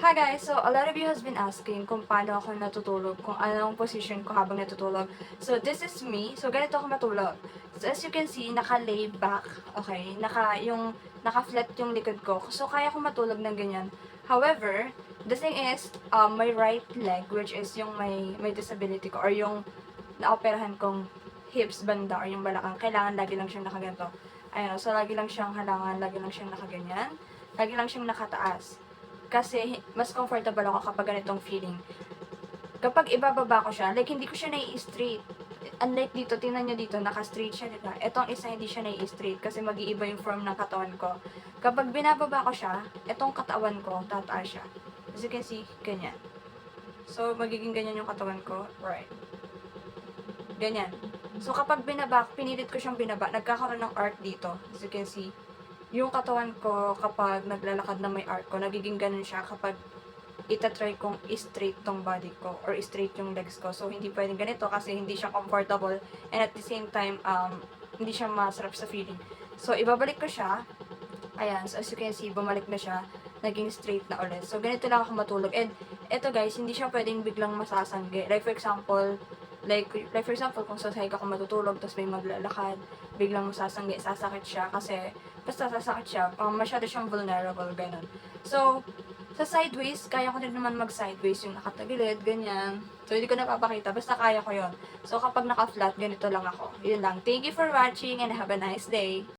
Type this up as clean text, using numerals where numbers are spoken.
Hi guys! So, a lot of you has been asking kung paano ako natutulog, kung anong position ko habang natutulog. So, this is me. So, ganito ako matulog. So, as you can see, naka-lay back, okay? Naka-flat yung likod ko. So, kaya ko matulog ng ganyan. However, the thing is, my right leg, which is yung may disability ko, or yung naoperahan kong hips banda, or yung balakang, kailangan lagi lang siyang nakaganto. Ayun, so, lagi lang siyang halangan, lagi lang siyang nakaganyan, lagi lang siyang nakataas. Kasi mas comfortable ako kapag ganitong feeling. Kapag ibababa ko siya, like hindi ko siya nai-straight. Unlike dito, tingnan nyo dito, naka-straight siya, diba? Etong isa hindi siya nai-straight kasi mag-iiba yung form ng katawan ko. Kapag binababa ko siya, etong katawan ko, tataas siya. As you can see, ganyan. So, magiging ganyan yung katawan ko. Right. Ganyan. So, kapag pinilit ko siyang binaba, nagkakaroon ng arc dito. As you can see, yung katawan ko kapag naglalakad na may arc ko, nagiging ganun siya kapag itatry kong straight tong body ko or straight yung legs ko. So, hindi pwedeng ganito kasi hindi siya comfortable and at the same time, hindi siya masarap sa feeling. So, ibabalik ko siya. Ayan. So, as you can see, bumalik na siya. Naging straight na ulit. So, ganito lang ako matulog. And, eto guys, hindi siya pwedeng biglang masasangge. Like, for example, kung sa sahig ako matutulog, tapos may maglalakad, biglang masasangge, sasakit siya. Kasi, basta sasakit siya, masyado siyang vulnerable, ganun. So, sa sideways, kaya ko din naman mag-sideways yung nakatagilid, ganyan. So, hindi ko napapakita, basta kaya ko yon. So, kapag naka-flat, ganito lang ako. Yun lang. Thank you for watching and have a nice day.